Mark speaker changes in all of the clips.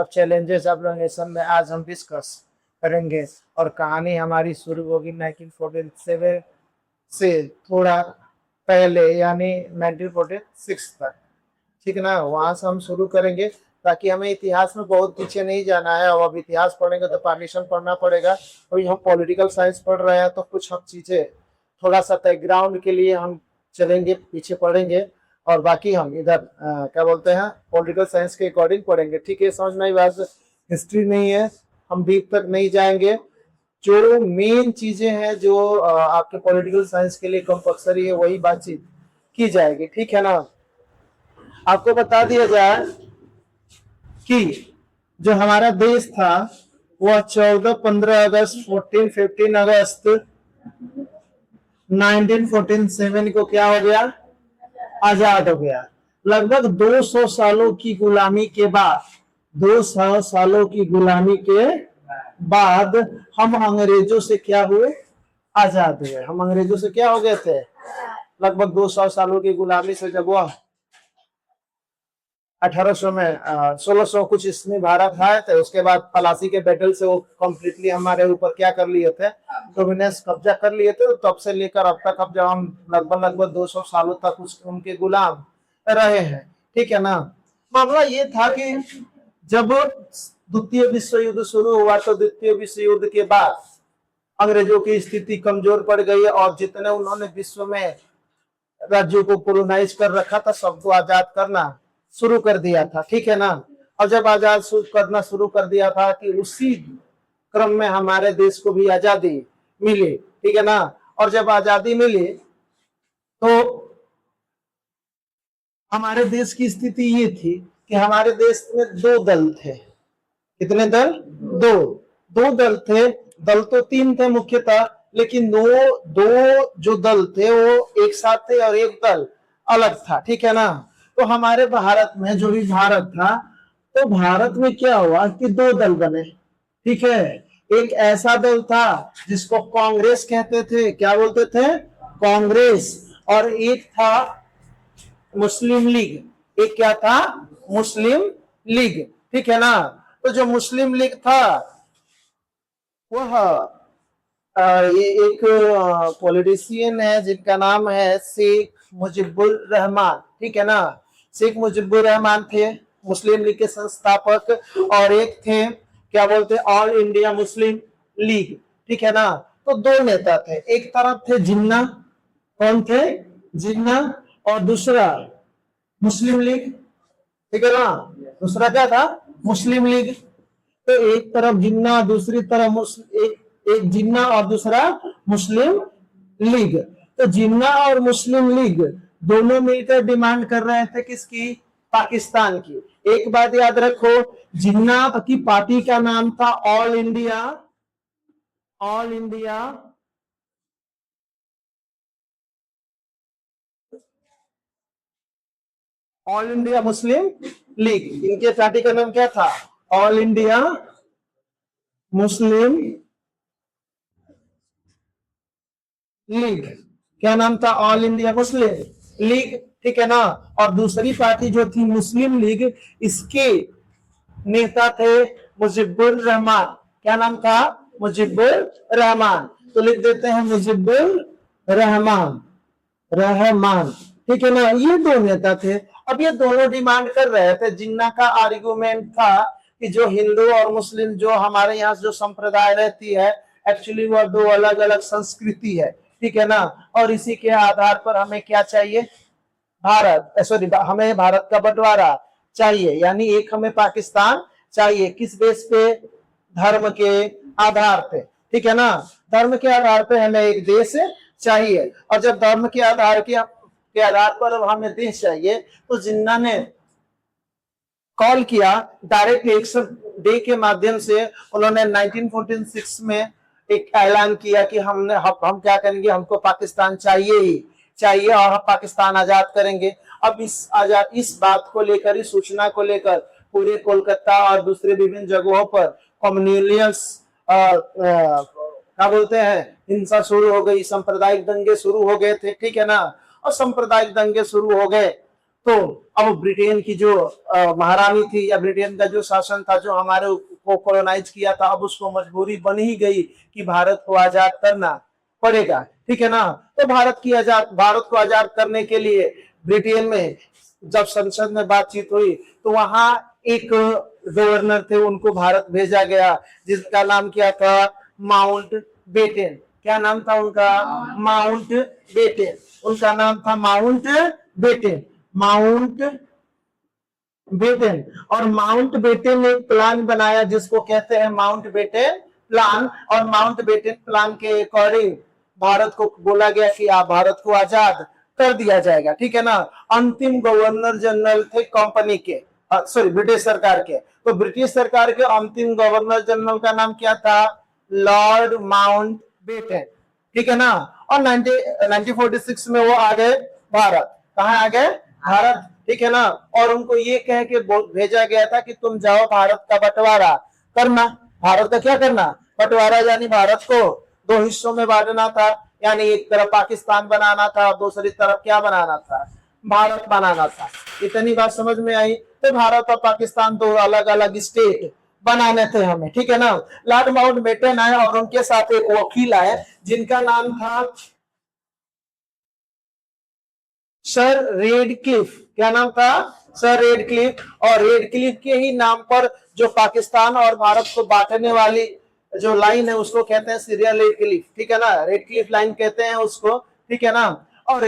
Speaker 1: अब challenges of nation में आज हम डिस्कस करेंगे और कहानी हमारी शुरू होगी 1947 से थोड़ा पहले यानी 1946 तक। ठीक है ना, वहां से हम शुरू करेंगे ताकि हमें इतिहास में बहुत पीछे नहीं जाना है। और अब इतिहास पढ़ेंगे तो पार्टीशन पढ़ना पड़ेगा। अभी हम पॉलिटिकल साइंस पढ़ रहे हैं तो कुछ हम चीजें थोड़ा सा बैकग्राउंड के लिए हम चलेंगे, पीछे पढ़ेंगे और बाकी हम इधर क्या बोलते हैं पॉलिटिकल साइंस के अकॉर्डिंग पढ़ेंगे। ठीक है, समझ में आई बात। हिस्ट्री नहीं है, हम डीप तक नहीं जाएंगे। जो मेन चीजें हैं जो आपके पॉलिटिकल साइंस के लिए कंपल्सरी है वही बातचीत की जाएगी। ठीक है ना, आपको बता दिया जाए कि जो हमारा देश था वह 14, 15 अगस्त, 14, 15 अगस्त 1947 को क्या हो गया, आजाद हो गया। लगभग 200 सालों की गुलामी के बाद 200 सालों की गुलामी के बाद हम अंग्रेजों से क्या हुए, आजाद हुए। हम अंग्रेजों से क्या हो गए थे, लगभग 200 सालों की गुलामी से जब वह 1800 में 1600 कुछ इसमें भारत आए थे, उसके बाद पलासी के बैटल से वो कम्प्लीटली हमारे ऊपर क्या कर लिए थे, डोमिनेंस कब्जा कर लिए थे। तब से लेकर अब तक, अब जब हम लगभग 200 सालों तक उनके गुलाम रहे हैं। ठीक है ना, मामला ये था कि जब द्वितीय विश्व युद्ध शुरू हुआ तो द्वितीय विश्व युद्ध के बाद अंग्रेजों की स्थिति कमजोर पड़ गई और जितने उन्होंने विश्व में राज्यों को कोलोनाइज कर रखा था सबको आजाद करना शुरू कर दिया था। ठीक है ना, और जब आजाद करना शुरू कर दिया था कि उसी क्रम में हमारे देश को भी आजादी मिली। ठीक है ना, और जब आजादी मिली तो हमारे देश की स्थिति ये थी कि हमारे देश में 2 दल थे। कितने दल, 2 दल थे। दल तो 3 थे मुख्यतः, लेकिन दो जो दल थे वो एक साथ थे और एक दल अलग था। ठीक है ना, तो हमारे भारत में जो भी भारत था, तो भारत में क्या हुआ कि 2 दल बने। ठीक है, एक ऐसा दल था जिसको कांग्रेस कहते थे, क्या बोलते थे, कांग्रेस, और एक था मुस्लिम लीग। एक क्या था, मुस्लिम लीग। ठीक है ना, तो जो मुस्लिम लीग था वह ये एक पॉलिटिशियन है जिनका नाम है शेख मुजीबुर रहमान। ठीक है ना, शेख मुजीबुर रहमान थे मुस्लिम लीग के संस्थापक, और एक थे क्या बोलते ऑल इंडिया मुस्लिम लीग। ठीक है ना, तो 2 नेता थे। एक तरफ थे जिन्ना, कौन थे, जिन्ना, और दूसरा मुस्लिम लीग। ठीक है ना, दूसरा क्या था, मुस्लिम लीग। तो एक तरफ जिन्ना, दूसरी तरफ एक जिन्ना और दूसरा मुस्लिम लीग। तो जिन्ना और मुस्लिम लीग दोनों मिलकर डिमांड कर रहे थे किसकी, पाकिस्तान की। एक बात याद रखो, जिन्ना की पार्टी का नाम था ऑल इंडिया मुस्लिम लीग। इनके पार्टी का नाम क्या था, ऑल इंडिया मुस्लिम लीग। क्या नाम था, ऑल इंडिया मुस्लिम लीग। ठीक है ना, और दूसरी पार्टी जो थी मुस्लिम लीग, इसके नेता थे मुजीबुर रहमान। क्या नाम था, मुजीबुर रहमान। तो लिख देते हैं मुजीबुर रहमान। ठीक है ना, ये 2 नेता थे। अब ये दोनों डिमांड कर रहे थे। जिन्ना का आर्गुमेंट था कि जो हिंदू और मुस्लिम जो हमारे यहाँ जो संप्रदाय रहती है, एक्चुअली वह 2 अलग अलग संस्कृति है। ठीक है ना, और इसी के आधार पर हमें क्या चाहिए, हमें भारत का बंटवारा चाहिए, यानी एक हमें पाकिस्तान चाहिए। किस बेस पे, धर्म के आधार पे। ठीक है ना, धर्म के आधार पे हमें एक देश चाहिए। और जब धर्म के आधार पर हमें देश चाहिए, तो जिन्ना ने कॉल किया डायरेक्ट इलेक्शन डे के माध्यम से। उन्होंने 1946 में एक ऐलान किया कि हम क्या करेंगे, हमको पाकिस्तान चाहिए ही चाहिए और हम पाकिस्तान आजाद करेंगे। अब इस बात को लेकर, इस सूचना को लेकर पूरे कोलकाता और दूसरे विभिन्न जगहों पर कम्युनल्स क्या बोलते हैं, हिंसा शुरू हो गई, सांप्रदायिक दंगे शुरू हो गए थे। ठीक है ना, और सांप्रदायिक दंगे शुरू हो गए तो अब ब्रिटेन की जो महारानी थी या ब्रिटेन का जो शासन था जो हमारे को कॉलोनाइज किया था, अब उसको मजबूरी बन ही गई कि भारत को आजाद करना पड़ेगा, ठीक है ना। तो भारत को आजाद करने के लिए ब्रिटेन में जब संसद में बातचीत हुई तो वहां एक गवर्नर थे, उनको भारत भेजा गया, जिसका नाम क्या था, माउंट बेटन। क्या नाम था उनका, माउंट बेटन। उनका नाम था माउंट बेटन, माउंट बेटन। और माउंट बेटन ने एक प्लान बनाया जिसको कहते हैं माउंट बेटन प्लान। और माउंट बेटन प्लान के अकॉर्डिंग भारत को बोला गया कि आप भारत को आजाद कर दिया जाएगा, ठीक है ना। अंतिम गवर्नर जनरल थे कंपनी के, सॉरी ब्रिटिश सरकार के। तो ब्रिटिश सरकार के अंतिम गवर्नर जनरल का नाम क्या था, लॉर्ड माउंट बेटन, ठीक है ना। और 1946 में वो आ गए भारत। कहाँ आ गए, भारत, ठीक है ना। और उनको ये कह के भेजा गया था कि तुम जाओ भारत का बंटवारा करना। भारत का क्या करना, बंटवारा, यानी भारत को दो हिस्सों में बांटना था। यानी एक तरफ पाकिस्तान बनाना था, दूसरी तरफ क्या बनाना था, भारत बनाना था। इतनी बात समझ में आई। तो भारत और पाकिस्तान दो अलग अलग स्टेट बनाने थे हमें, ठीक है ना। लॉर्ड माउंट बेटन आए और उनके साथ एक वकील आए जिनका नाम था सर रेडक्लिफ। क्या नाम था, सर रेडक्लिफ। और रेडक्लिफ के ही नाम पर जो पाकिस्तान और भारत को बांटने वाली जो लाइन है उसको कहते हैं सीरियल रेडक्लिफ, ठीक है ना, रेडक्लिफ लाइन कहते हैं उसको, ठीक है ना। और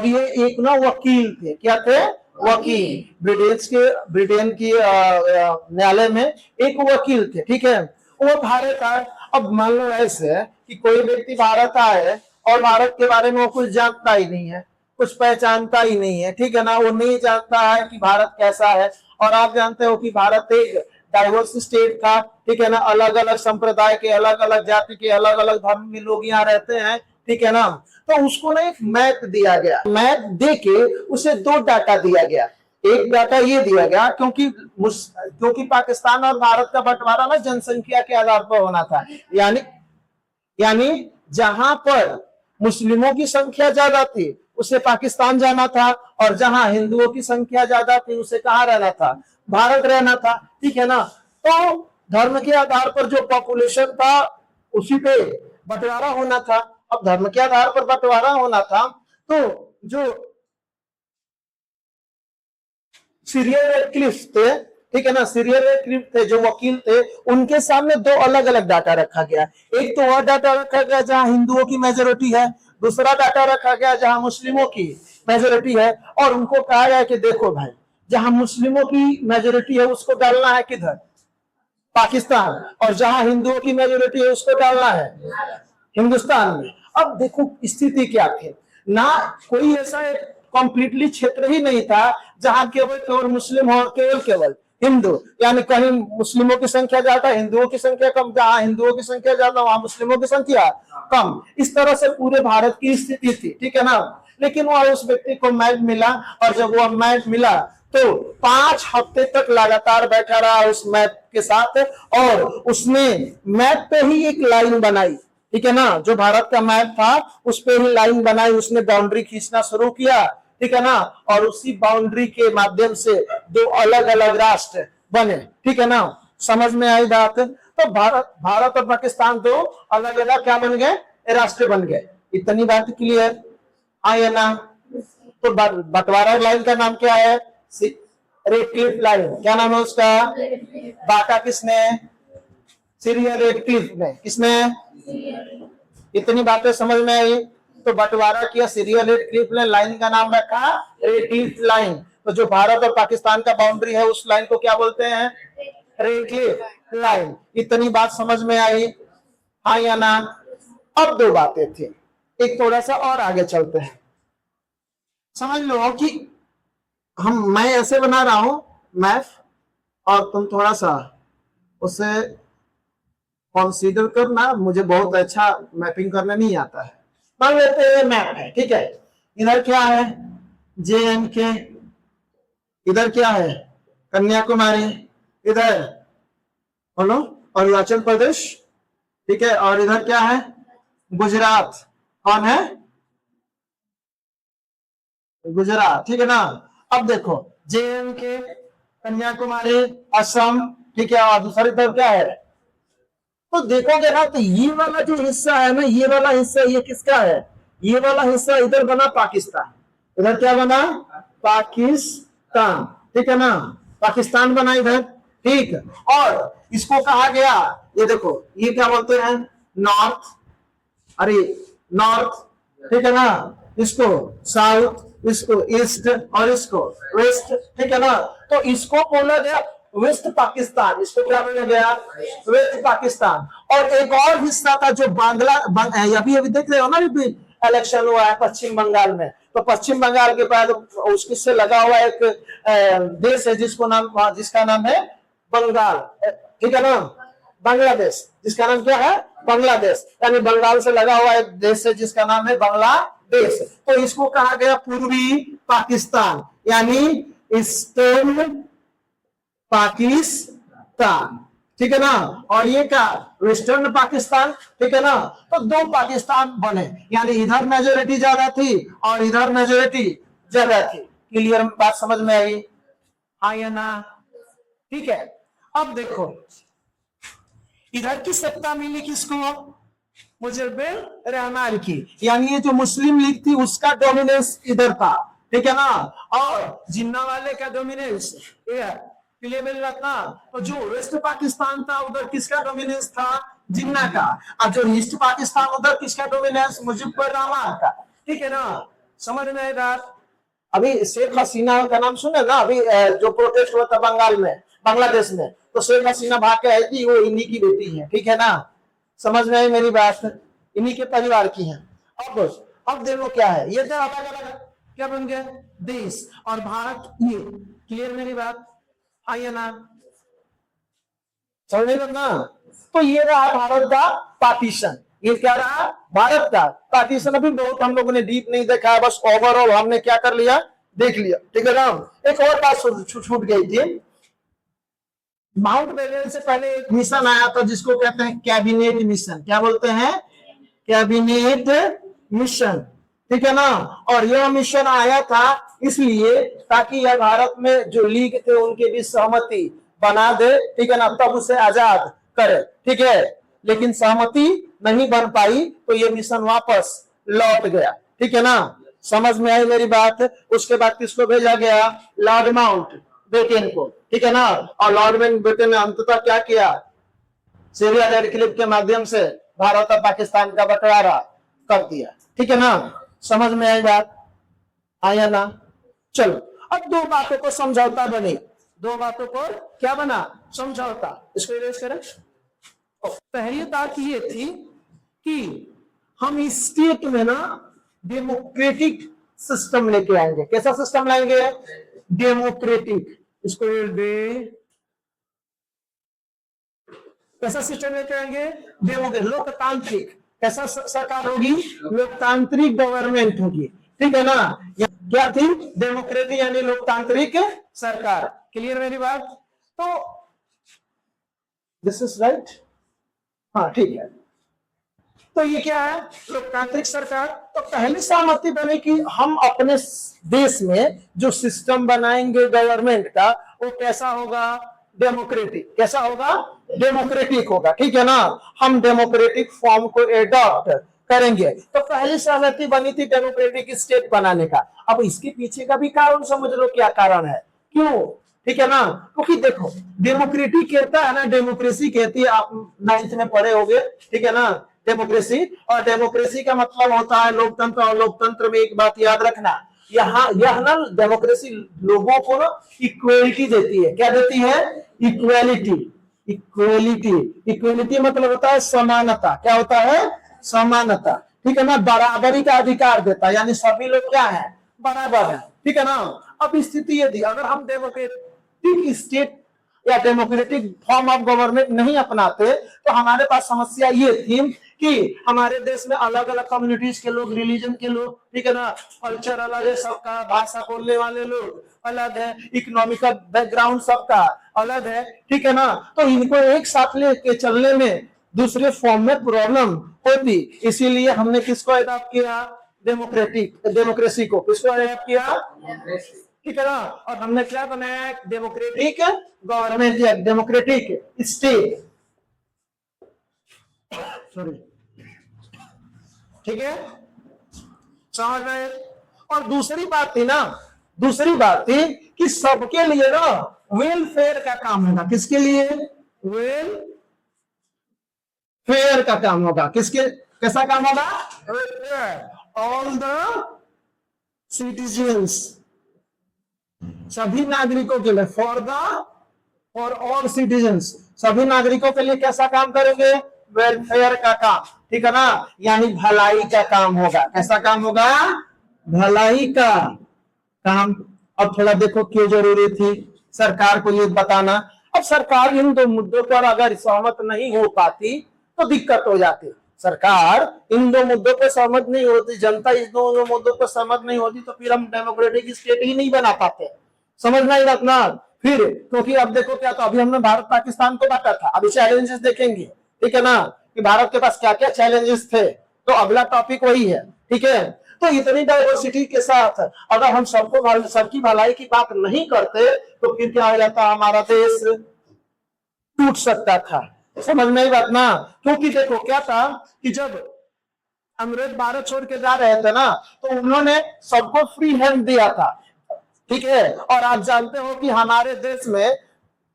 Speaker 1: ये एक ना वकील थे, क्या थे, वकील। ब्रिटेन की न्यायालय में एक वकील थे, ठीक है। वो भारत आए। अब मान लो ऐसे कि कोई व्यक्ति भारत आए और भारत के बारे में वो कुछ जानता ही नहीं है, कुछ पहचानता ही नहीं है, ठीक है ना। वो नहीं जानता है कि भारत कैसा है। और आप जानते हो कि भारत एक डाइवर्स स्टेट था, ठीक है ना। अलग अलग संप्रदाय के, अलग अलग जाति के, अलग अलग धर्म के लोग यहाँ रहते हैं, ठीक है ना। तो उसको ना एक मैप दिया गया, मैप दे के उसे दो डाटा दिया गया। एक डाटा ये दिया गया क्योंकि पाकिस्तान और भारत का बंटवारा ना जनसंख्या के आधार पर होना था। यानी जहां पर मुस्लिमों की संख्या ज्यादा थी उसे पाकिस्तान जाना था, और जहां हिंदुओं की संख्या ज्यादा थी उसे कहाँ रहना था, भारत रहना था, ठीक है ना। तो धर्म के आधार पर जो पॉपुलेशन था उसी पे बंटवारा होना था। अब धर्म के आधार पर बंटवारा होना था तो जो सीरियल रेडक्लिफ थे, ठीक है ना, सीरियल रेडक्लिफ थे जो वकील थे, उनके सामने दो अलग अलग डाटा रखा गया। एक तो वह डाटा रखा गया जहां हिंदुओं की मेजोरिटी है, दूसरा डाटा रखा गया जहां मुस्लिमों की मेजोरिटी है। और उनको कहा गया कि देखो भाई, जहां मुस्लिमों की मेजोरिटी है उसको डालना है किधर, पाकिस्तान, और जहां हिंदुओं की मेजोरिटी है उसको डालना है हिंदुस्तान में। अब देखो स्थिति क्या थी ना, कोई ऐसा कंप्लीटली क्षेत्र ही नहीं था जहां केवल केवल मुस्लिम हो, केवल हिंदू। यानी कहीं मुस्लिमों की संख्या ज्यादा, हिंदुओं की संख्या कम, जहां हिंदुओं की संख्या ज्यादा वहां मुस्लिमों की संख्या कम। इस तरह से पूरे भारत की स्थिति थी, ठीक है ना। लेकिन वह उस व्यक्ति को मैप मिला, और जब वह मैप मिला तो 5 हफ्ते तक लगातार बैठा रहा उस मैप के साथ, और उसने मैप पे ही एक लाइन बनाई, ठीक है ना। जो भारत का मैप था उस पे ही लाइन बनाई, उसने बाउंड्री खींचना शुरू किया, ठीक है ना। और उसी बाउंड्री के माध्यम से दो अलग अलग राष्ट्र बने, ठीक है ना। समझ में आई बात। तो भारत और पाकिस्तान दो अलग अलग क्या बन गए, राष्ट्र बन गए। इतनी बात क्लियर है ना। तो बंटवारा लाइन का नाम क्या है, रेडक्लिफ लाइन। क्या नाम है उसका, बांटा किसने, सीरियल रेडक्लिफ ने। किसने, इतनी बातें समझ में आई। तो बंटवारा किया सीरियल रेडक्लिफ ने, लाइन का नाम रखा रेडक्लिफ लाइन। तो जो भारत और पाकिस्तान का बाउंड्री है उस लाइन को क्या बोलते हैं, रेडक्लिफ लाइन। इतनी बात समझ में आई, हाँ या ना। अब दो बातें थी, एक थोड़ा सा और आगे चलते हैं। समझ लो कि मैं ऐसे बना रहा हूं मैप, और तुम थोड़ा सा उसे कंसीडर करना। मुझे बहुत अच्छा मैपिंग करना नहीं आता है। मान लेते हैं मैप है, ठीक है। इधर क्या है, JNK, इधर क्या है, कन्याकुमारी, इधर बोलो अरुणाचल प्रदेश, ठीक है। और इधर क्या है, गुजरात। कौन है, गुजरात, ठीक है ना। अब देखो JNK, कन्याकुमारी, असम, ठीक है, और दूसरी तरफ क्या है? तो देखोगे ना, तो ये वाला जो हिस्सा है ना, ये वाला हिस्सा ये किसका है? ये वाला हिस्सा इधर बना पाकिस्तान, इधर क्या बना? पाकिस्तान, ठीक है ना, पाकिस्तान बना इधर, ठीक। और इसको कहा गया, ये देखो ये क्या बोलते हैं? नॉर्थ, अरे नॉर्थ, ठीक है ना, इसको साउथ, इसको ईस्ट और इसको वेस्ट, ठीक है ना। तो इसको बोला गया वेस्ट पाकिस्तान, इसको क्या बोला गया? वेस्ट पाकिस्तान। और एक और हिस्सा था जो अभी अभी देख रहे हो ना, अभी इलेक्शन हुआ है पश्चिम बंगाल में, तो पश्चिम बंगाल के बाद उससे लगा हुआ एक देश है जिसका नाम है बंगाल, ठीक है ना, बांग्लादेश, जिसका नाम क्या है? बांग्लादेश, यानी बंगाल से लगा हुआ एक देश है जिसका नाम है बांग्लादेश। तो इसको कहा गया पूर्वी पाकिस्तान, यानी ईस्टर्न पाकिस्तान, ठीक है ना। और ये क्या? वेस्टर्न पाकिस्तान, ठीक है ना। तो दो पाकिस्तान बने, यानी इधर मेजोरिटी ज्यादा थी और इधर मेजोरिटी ज्यादा थी। क्लियर बात समझ में आई? हाँ या ना? ठीक है। अब देखो इधर की सत्ता मिली किसको? मुजफ्फर रहमान की, यानी ये जो मुस्लिम लीग थी उसका डोमिनेंस इधर था, ठीक है ना। और जिन्ना वाले का डोमिनेंस क्लियर मिल रहा था। तो जो वेस्ट पाकिस्तान था उधर किसका डोमिनेंस था? जिन्ना का। और जो ईस्ट पाकिस्तान उधर किसका डोमिनेंस? मुजफ्फर रहमान का, ठीक है ना। समझ में आएगा? अभी शेख हसीना का नाम सुने ना, अभी जो प्रोटेस्ट हुआ था बंगाल में, बांग्लादेश में, तो शेख हसीना भाग के आई थी, वो इन्हीं की बेटी है, ठीक है ना। समझ में आई मेरी बात? इन्हीं के परिवार की है। अब देखो क्या है, ये अलग अलग क्या बन गया? देश और भारत, ये क्लियर मेरी बात? आइए ना, समझ में ना। तो ये रहा भारत का पार्टीशन, ये क्या रहा? भारत का पार्टीशन। अभी बहुत हम लोगों ने डीप नहीं देखा है, बस ओवरऑल हमने क्या कर लिया, देख लिया, ठीक है ना। एक और बात छूट गई थी, माउंट बैटन से पहले एक मिशन आया था जिसको कहते हैं कैबिनेट मिशन। क्या बोलते हैं? कैबिनेट मिशन, ठीक है ना। और यह मिशन आया था इसलिए ताकि यह भारत में जो लीग थे उनके बीच सहमति बना दे, ठीक है ना, तब उसे आजाद करे, ठीक है। लेकिन सहमति नहीं बन पाई तो ये मिशन वापस लौट गया, ठीक है ना। समझ में आई मेरी बात? उसके बाद किसको भेजा गया? लॉर्ड माउंट बेटन को, ठीक है ना। और लॉर्ड माउंट बेटन ने अंततः क्या किया? सीरिया रेड के माध्यम से भारत और पाकिस्तान का बंटवारा कर दिया, ठीक है ना। समझ में आई बात? आया ना? चलो अब दो बातों को समझौता बने, दो बातों को क्या बना? समझौता। इसको इरेज करें। पहली बात ये थी कि हम इस स्टेट में ना डेमोक्रेटिक सिस्टम लेके आएंगे। कैसा सिस्टम लाएंगे? डेमोक्रेटिक। इसको कैसा सिस्टम लेके आएंगे? डेमोक्रेटिक, लोकतांत्रिक। कैसा सरकार होगी? लोकतांत्रिक गवर्नमेंट होगी, ठीक है ना। क्या थी? डेमोक्रेटिक यानी लोकतांत्रिक सरकार। क्लियर मेरी बात? तो दिस इज राइट, हाँ ठीक है। तो ये क्या है? लोकतांत्रिक सरकार। तो पहली सहमति बनी कि हम अपने देश में जो सिस्टम बनाएंगे गवर्नमेंट का वो कैसा होगा? डेमोक्रेटिक। कैसा होगा? डेमोक्रेटिक होगा, ठीक है ना। हम डेमोक्रेटिक फॉर्म को एडॉप्ट करेंगे। तो पहली सहमति बनी थी डेमोक्रेटिक स्टेट बनाने का। अब इसके पीछे का भी कारण समझ लो क्या कारण है, क्यों, ठीक है ना। क्योंकि देखो डेमोक्रेटिक कहता है ना, डेमोक्रेसी कहती है, आप 9th में पढ़े होंगे, ठीक है ना, डेमोक्रेसी। और डेमोक्रेसी का मतलब होता है लोकतंत्र। और लोकतंत्र में एक बात याद रखना, यहाँ यह ना डेमोक्रेसी लोगों को ना इक्वेलिटी देती है। क्या देती है? इक्वेलिटी। इक्वेलिटी, इक्वेलिटी मतलब होता है समानता। क्या होता है? समानता, ठीक है ना। बराबरी का अधिकार देता है, यानी सभी लोग क्या है? बराबर है, ठीक है ना। अब स्थिति ये थी, अगर हम डेमोक्रेटिक स्टेट या डेमोक्रेटिक फॉर्म ऑफ गवर्नमेंट नहीं अपनाते तो हमारे पास समस्या ये थी कि हमारे देश में अलग अलग कम्युनिटीज के लोग, रिलीजन के लोग, ठीक है ना, कल्चर अलग है सबका, भाषा बोलने वाले लोग अलग है, इकोनॉमिकल बैकग्राउंड सबका अलग है, ठीक है ना। तो इनको एक साथ लेके चलने में दूसरे फॉर्म में प्रॉब्लम होती, इसीलिए हमने किसको अडॉप्ट किया? डेमोक्रेसी को। किसको अडॉप्ट किया? ठीक है ना। और हमने क्या बनाया, डेमोक्रेटिक गवर्नमेंट या डेमोक्रेटिक स्टेट, सॉरी, ठीक है, समझ रहे। और दूसरी बात थी ना, दूसरी बात थी कि सबके लिए ना वेलफेयर का काम होगा। किसके लिए, वेलफेयर का काम होगा। किसके, कैसा काम होगा, ऑल द सिटीजन्स, सभी नागरिकों के लिए, फॉर ऑल सिटीजन्स, सभी नागरिकों के लिए कैसा काम करेंगे, वेलफेयर का काम, ठीक है ना, यानी भलाई का काम होगा। कैसा काम होगा, भलाई का काम। अब थोड़ा देखो क्यों जरूरी थी सरकार को ये बताना। अब सरकार इन दो मुद्दों पर अगर सहमत नहीं हो पाती तो दिक्कत हो जाती। सरकार इन दो मुद्दों पर सहमत नहीं होती, जनता इस दो मुद्दों पर सहमत नहीं होती, तो फिर हम डेमोक्रेटिक स्टेट ही नहीं बना पाते। समझना ही रखना। फिर क्योंकि अब देखो क्या, तो अभी हमने भारत पाकिस्तान को बांटा था, अभी चैलेंजेस देखेंगे, ठीक है ना, कि भारत के पास क्या क्या चैलेंजेस थे, तो अगला टॉपिक वही है, ठीक है। तो इतनी डाइवर्सिटी के साथ अगर हम सबकी भलाई की बात नहीं करते तो फिर क्या हो जाता, हमारा देश टूट सकता था। समझ में ही बात ना। क्योंकि देखो क्या था कि जब अंग्रेज भारत छोड़ के जा रहे थे ना, तो उन्होंने सबको फ्री हैंड दिया था, ठीक है। और आप जानते हो कि हमारे देश में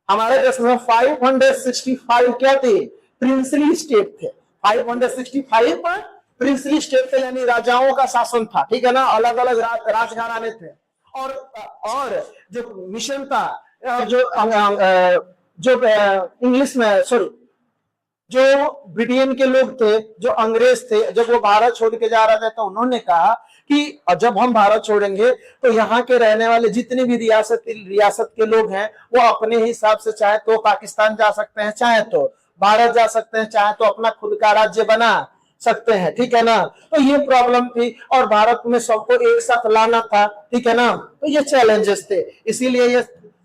Speaker 1: 565 क्या थे, प्रिंसली स्टेट थे। 565 प्रिंसली स्टेट थे, यानी राजाओं का शासन था, ठीक है ना, अलग अलग राजघराने थे। और जो मिशन था, जो इंग्लिश में, सॉरी, जो ब्रिटेन के लोग थे, जो अंग्रेज थे, जब वो भारत छोड़ के जा रहे थे तो उन्होंने कहा कि जब हम भारत छोड़ेंगे तो यहाँ के रहने वाले जितने भी रियासत के लोग हैं वो अपने हिसाब से चाहे तो पाकिस्तान जा सकते हैं, चाहे तो भारत जा सकते हैं, चाहे तो अपना खुद का राज्य बना सकते हैं, ठीक है ना। तो ये प्रॉब्लम थी और भारत में सबको एक साथ लाना था, ठीक है ना। तो ये चैलेंजेस थे, इसीलिए ये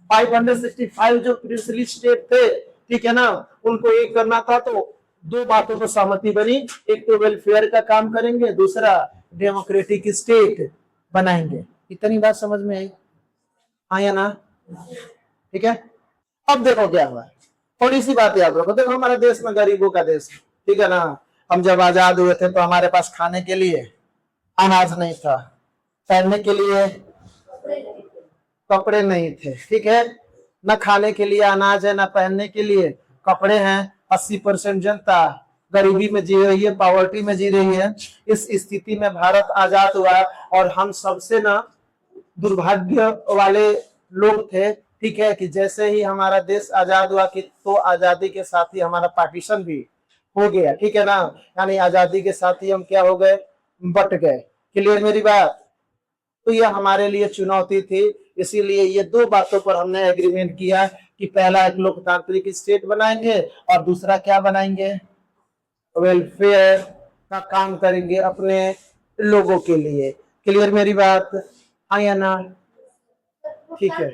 Speaker 1: 565 जो प्रिंसली स्टेट थे, ठीक है ना, उनको एक करना था। तो दो बातों पर सहमति बनी, एक तो वेलफेयर का काम करेंगे, दूसरा डेमोक्रेटिक स्टेट बनाएंगे। इतनी बात समझ में आई, हाँ या ना, ठीक है। अब देखो क्या हुआ, थोड़ी सी बात याद रखो। देखो हमारे देश में गरीबों का देश, ठीक है ना। हम जब आजाद हुए थे तो हमारे पास खाने के लिए अनाज नहीं था, पहनने के लिए कपड़े नहीं थे, ठीक है। न खाने के लिए अनाज है, न पहनने के लिए कपड़े हैं। 80% जनता गरीबी में जी रही है, पॉवर्टी में जी रही है। इस स्थिति में भारत आजाद हुआ और हम सबसे ना दुर्भाग्य वाले लोग थे, ठीक है, कि जैसे ही हमारा देश आजाद हुआ कि तो आजादी के साथ ही हमारा पार्टीशन भी हो गया, ठीक है ना। यानी आजादी के साथ ही हम क्या हो गए, बट गए। क्लियर मेरी बात। तो ये हमारे लिए चुनौती थी, इसीलिए ये दो बातों पर हमने एग्रीमेंट किया कि पहला एक लोकतांत्रिक स्टेट बनाएंगे और दूसरा क्या बनाएंगे, वेलफेयर का काम करेंगे अपने लोगों के लिए। क्लियर मेरी बात, हाँ या ना, ठीक है।